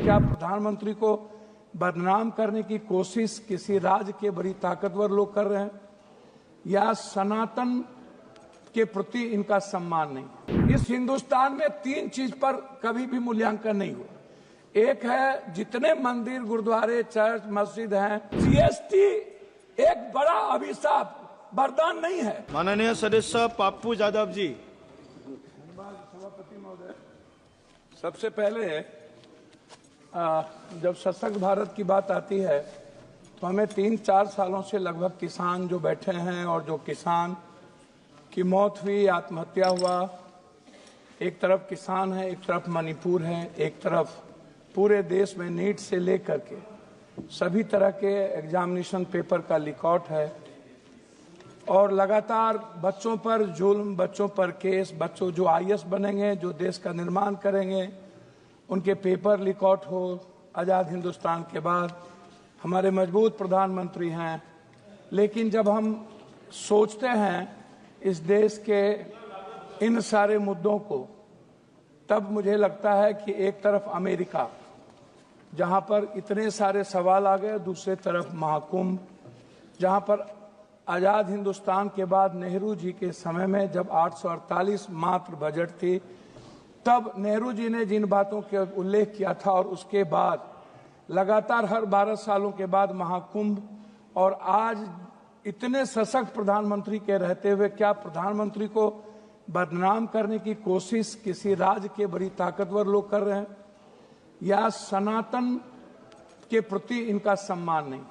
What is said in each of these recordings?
क्या प्रधानमंत्री को बदनाम करने की कोशिश किसी राज्य के बड़ी ताकतवर लोग कर रहे हैं या सनातन के प्रति इनका सम्मान नहीं? इस हिंदुस्तान में तीन चीज पर कभी भी मूल्यांकन नहीं हुआ। एक है जितने मंदिर, गुरुद्वारे, चर्च, मस्जिद हैं, जीएसटी एक बड़ा अभिशाप, वरदान नहीं है। माननीय सदस्य पप्पू यादव जी। सभापति महोदय, सबसे पहले जब सशक्त भारत की बात आती है तो हमें 3-4 सालों से लगभग किसान जो बैठे हैं और जो किसान की मौत हुई, आत्महत्या हुआ, एक तरफ किसान है, एक तरफ मणिपुर है, एक तरफ पूरे देश में नीट से लेकर के सभी तरह के एग्जामिनेशन पेपर का लीकआउट है और लगातार बच्चों पर जुल्म, बच्चों पर केस, बच्चों जो आईएएस बनेंगे, जो देश का निर्माण करेंगे, उनके पेपर लीकआउट हो। आज़ाद हिंदुस्तान के बाद हमारे मजबूत प्रधानमंत्री हैं, लेकिन जब हम सोचते हैं इस देश के इन सारे मुद्दों को, तब मुझे लगता है कि एक तरफ अमेरिका, जहां पर इतने सारे सवाल आ गए, दूसरे तरफ महाकुंभ, जहां पर आज़ाद हिंदुस्तान के बाद नेहरू जी के समय में जब 848 मात्र बजट थी, तब नेहरू जी ने जिन बातों के उल्लेख किया था और उसके बाद लगातार हर 12 सालों के बाद महाकुंभ, और आज इतने सशक्त प्रधानमंत्री के रहते हुए क्या प्रधानमंत्री को बदनाम करने की कोशिश किसी राज्य के बड़ी ताकतवर लोग कर रहे हैं या सनातन के प्रति इनका सम्मान नहीं?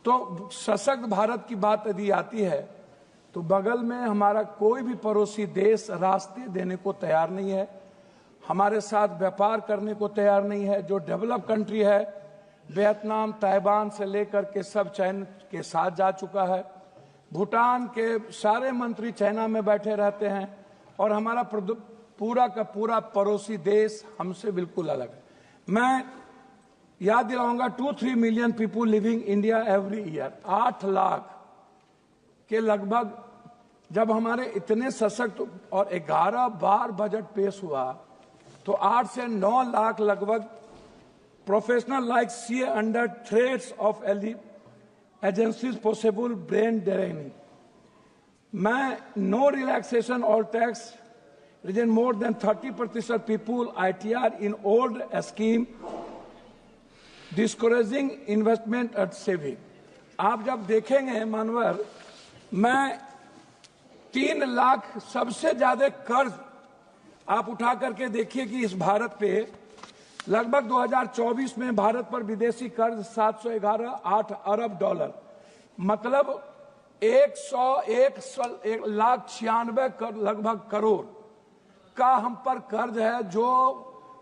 तो सशक्त भारत की बात यदि आती है तो बगल में हमारा कोई भी पड़ोसी देश रास्ते देने को तैयार नहीं है, हमारे साथ व्यापार करने को तैयार नहीं है। जो डेवलप कंट्री है, वियतनाम, ताइवान से लेकर के सब चाइना के साथ जा चुका है। भूटान के सारे मंत्री चाइना में बैठे रहते हैं और हमारा पूरा का पूरा पड़ोसी देश हमसे बिल्कुल अलग है। मैं याद दिलाऊंगा, 2-3 million people living India every year, 8 lakh के लगभग जब हमारे इतने सशक्त और 11 बार बजट पेश हुआ तो 8 से 9 लाख लगभग professional like CA under threats of agencies possible brain draining. मैं नो रिलैक्सेशन और tax reason more than 30% people ITR in old scheme discouraging investment and saving. आप जब देखेंगे मानवर, मैं 3 लाख सबसे ज्यादा कर्ज आप उठा करके देखिए कि इस भारत पे लगभग 2024 में भारत पर विदेशी कर्ज 711.8 अरब डॉलर, मतलब 1,96 लगभग करोड़ का हम पर कर्ज है। जो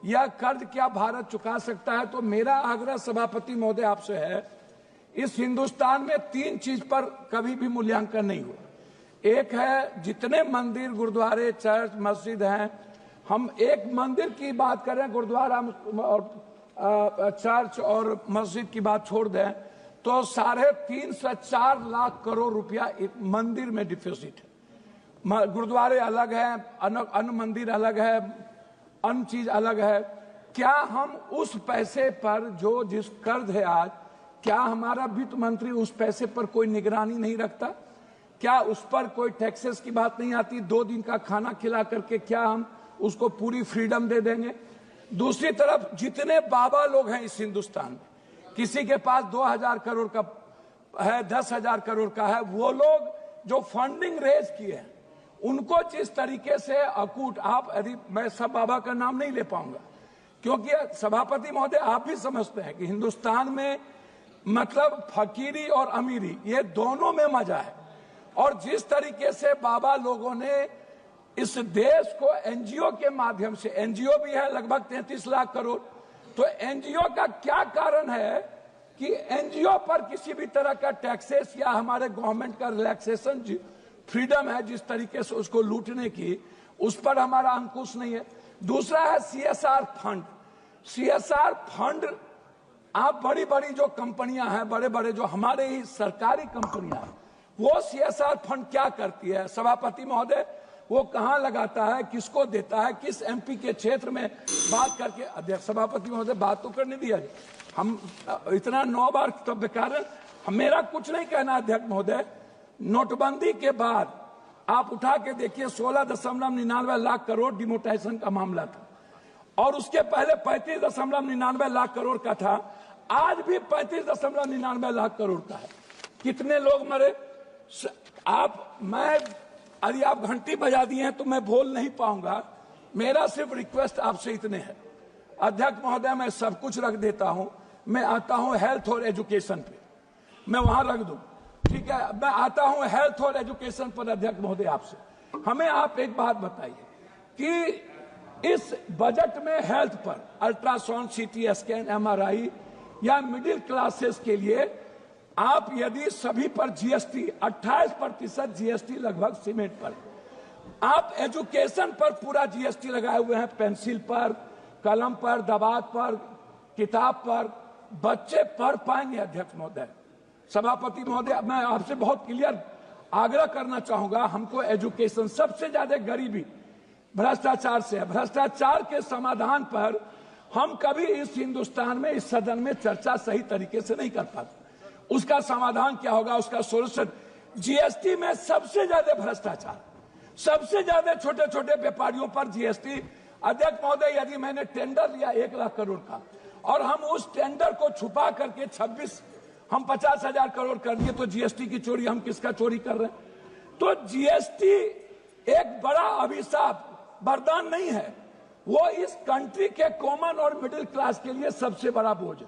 यह कर्ज क्या भारत चुका सकता है? तो मेरा आग्रह सभापति महोदय आपसे है, इस हिंदुस्तान में 3 चीज पर कभी भी मूल्यांकन नहीं हुआ। एक है जितने मंदिर, गुरुद्वारे, चर्च, मस्जिद हैं, हम एक मंदिर की बात करें, गुरुद्वारा और चर्च और मस्जिद की बात छोड़ दें तो 3.5 से 4 लाख करोड़ रुपया मंदिर में डिफिसिट है। गुरुद्वारे अलग है, अन्य मंदिर अलग है, अन्य चीज अलग है। क्या हम उस पैसे पर जो जिस कर्ज है आज, क्या हमारा वित्त मंत्री उस पैसे पर कोई निगरानी नहीं रखता? क्या उस पर कोई टैक्सेस की बात नहीं आती? 2 दिन का खाना खिला करके क्या हम उसको पूरी फ्रीडम दे देंगे? दूसरी तरफ जितने बाबा लोग हैं इस हिंदुस्तान में, किसी के पास 2000 करोड़ का है, 10,000 करोड़ का है, वो लोग जो फंडिंग रेज किए हैं उनको जिस तरीके से अकूट, आप यदि मैं सब बाबा का नाम नहीं ले पाऊंगा क्योंकि सभापति महोदय आप भी समझते हैं कि हिंदुस्तान में मतलब फकीरी और अमीरी ये दोनों में मजा है। और जिस तरीके से बाबा लोगों ने इस देश को एनजीओ के माध्यम से, एनजीओ भी है लगभग 33 लाख करोड़, तो एनजीओ का क्या कारण है कि एनजीओ पर किसी भी तरह का टैक्सेस या हमारे गवर्नमेंट का रिलैक्सेशन फ्रीडम है जिस तरीके से उसको लूटने की, उस पर हमारा अंकुश नहीं है। दूसरा है CSR फंड। CSR फंड, आप बड़ी बड़ी जो कंपनियां हैं, बड़े बड़े जो हमारे ही सरकारी कंपनियां हैं, वो CSR फंड क्या करती है? सभापति महोदय, वो कहां लगाता है, किसको देता है, किस एमपी के क्षेत्र में बात करके। अध्यक्ष सभापति महोदय बात तो करने दिया। हम इतना 9 बार तब कारण मेरा कुछ नहीं कहना। अध्यक्ष महोदय, नोटबंदी के बाद आप उठा के देखिए 16.99 लाख करोड़ डिमोनेटाइजेशन का मामला था, और उसके पहले 35.99 लाख करोड़ का था। आज भी 35.99 लाख करोड़ का है। कितने लोग मरे? यदि आप घंटी बजा दिए हैं तो मैं बोल नहीं पाऊंगा। मेरा सिर्फ रिक्वेस्ट आपसे इतने है अध्यक्ष महोदय, मैं सब कुछ रख देता हूं, मैं आता हूं हेल्थ और एजुकेशन पे, मैं वहां रख दूं, ठीक है। मैं आता हूं हेल्थ और एजुकेशन पर। अध्यक्ष महोदय, आपसे हमें आप एक बात बताइए कि इस बजट में हेल्थ पर अल्ट्रासाउंड, सीटी स्कैन, एमआरआई या मिडिल क्लासेस के लिए आप यदि सभी पर जीएसटी 28% जीएसटी लगभग सीमेंट पर, आप एजुकेशन पर पूरा जीएसटी लगाए हुए हैं, पेंसिल पर, कलम पर, दवात पर, किताब पर, बच्चे पढ़ पाएंगे? अध्यक्ष महोदय, सभापति महोदय, मैं आपसे बहुत क्लियर आग्रह करना चाहूंगा। हमको एजुकेशन, सबसे ज्यादा गरीबी भ्रष्टाचार से है। भ्रष्टाचार के समाधान पर हम कभी इस हिंदुस्तान में, इस सदन में चर्चा सही तरीके से नहीं कर पाते। उसका समाधान क्या होगा, उसका सोल्यूशन? जीएसटी में सबसे ज्यादा भ्रष्टाचार, सबसे ज्यादा छोटे छोटे व्यापारियों पर जीएसटी। अध्यक्ष महोदय, यदि मैंने टेंडर लिया 1 लाख करोड़ का और हम उस टेंडर को छुपा करके 50,000 करोड़ कर दिए, तो जीएसटी की चोरी हम किसका चोरी कर रहे हैं? तो जीएसटी एक बड़ा अभिशाप, वरदान नहीं है, वो इस कंट्री के कॉमन और मिडिल क्लास के लिए सबसे बड़ा बोझ है।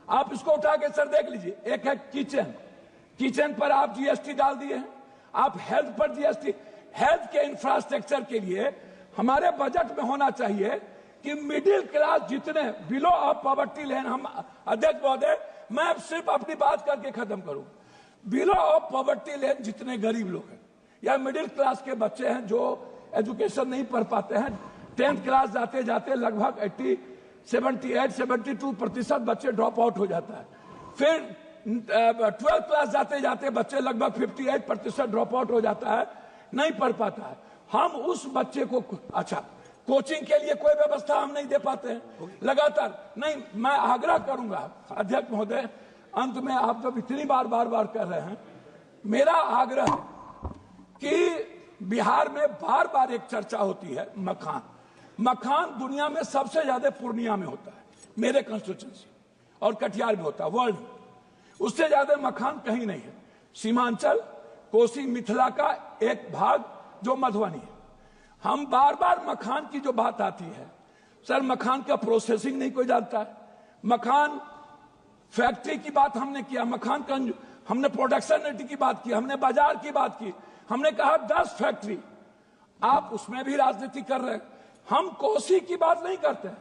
आप इसको उठा के सर देख लीजिए। एक है किचन, किचन पर आप जीएसटी डाल दिए हैं। आप हेल्थ पर जीएसटी, हेल्थ के इंफ्रास्ट्रक्चर के लिए हमारे बजट में होना चाहिए कि मिडिल क्लास जितने बिलो ऑफ पॉवर्टी लाइन, हम अध्यक्ष महोदय, मैं सिर्फ अपनी बात करके खत्म करूं। बिलो ऑफ पॉवर्टी लाइन जितने गरीब लोग हैं या मिडिल क्लास के बच्चे हैं जो एजुकेशन नहीं पढ़ पाते हैं, 10th क्लास जाते जाते लगभग 78-72% बच्चे ड्रॉप आउट हो जाता है। फिर 12th क्लास जाते जाते बच्चे लगभग 58% ड्रॉप आउट हो जाता है, नहीं पढ़ पाता है। हम उस बच्चे को, अच्छा, कोचिंग के लिए कोई व्यवस्था हम नहीं दे पाते हैं लगातार। नहीं, मैं आग्रह करूंगा अध्यक्ष महोदय, अंत में आप जब इतनी बार कर रहे हैं, मेरा आग्रह कि बिहार में बार बार एक चर्चा होती है मखान। मखान दुनिया में सबसे ज्यादा पूर्णिया में होता है, मेरे कंस्टिट्यूएंसी, और कटिहार में होता है वर्ल्ड में। उससे ज्यादा मखान कहीं नहीं है। सीमांचल, कोसी, मिथिला का एक भाग जो मधुबनी है। हम बार बार मखान की जो बात आती है, सर मखान का प्रोसेसिंग नहीं कोई जानता है। मखान फैक्ट्री की बात हमने किया, मखान का हमने प्रोडक्शन रेट की बात की, हमने बाजार की बात की, हमने कहा 10 फैक्ट्री, आप उसमें भी राजनीति कर रहे हैं। हम कोसी की बात नहीं करते हैं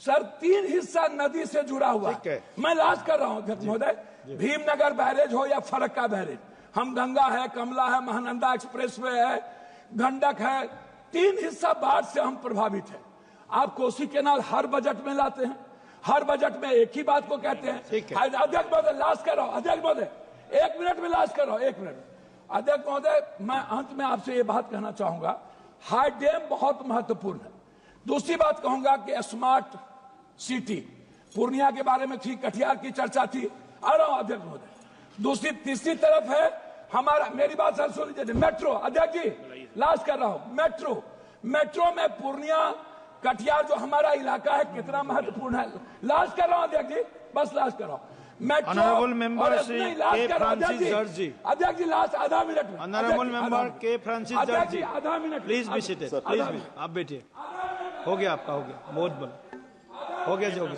सर, 3 हिस्सा नदी से जुड़ा हुआ है। मैं लाज कर रहा हूं अध्यक्ष महोदय, भीमनगर बैरेज हो या फरक्का बैरेज, हम गंगा है, कमला है, महानंदा एक्सप्रेसवे है, गंडक है, 3 हिस्सा बाढ़ से हम प्रभावित हैं। आप कोसी केनाल हर बजट में लाते हैं, हर बजट में एक ही बात को कहते हैं। अध्यक्ष महोदय, लाज कर रहा हूं अध्यक्ष महोदय, 1 मिनट में लाज कर रहा हूं, 1 मिनट। अध्यक्ष महोदय, मैं अंत में आपसे ये बात कहना चाहूंगा, हाई डैम बहुत महत्वपूर्ण है। दूसरी बात कहूंगा कि स्मार्ट सिटी, पूर्णिया के बारे में थी, कटिहार की चर्चा थी, आ रहा हूं अध्यक्ष महोदय। तीसरी तरफ है हमारा, मेरी बात सर सुन लीजिए, मेट्रो। अध्यक्ष जी, लास्ट कर रहा हूं, मेट्रो में पूर्णिया, कटिहार जो हमारा इलाका है कितना महत्वपूर्ण है। लास्ट कर रहा हूं अध्यक्ष जी, बस लास्ट कर रहा हूं। Honorable member K. Francis George जी, अध्यक्ष जी लास्ट आधा मिनट में। Honorable member K. Francis George जी, आधा minute, please be seated, please, आप बैठिए। हो गया आपका, हो गया, बहुत बड़ा हो गया जी, हो गया।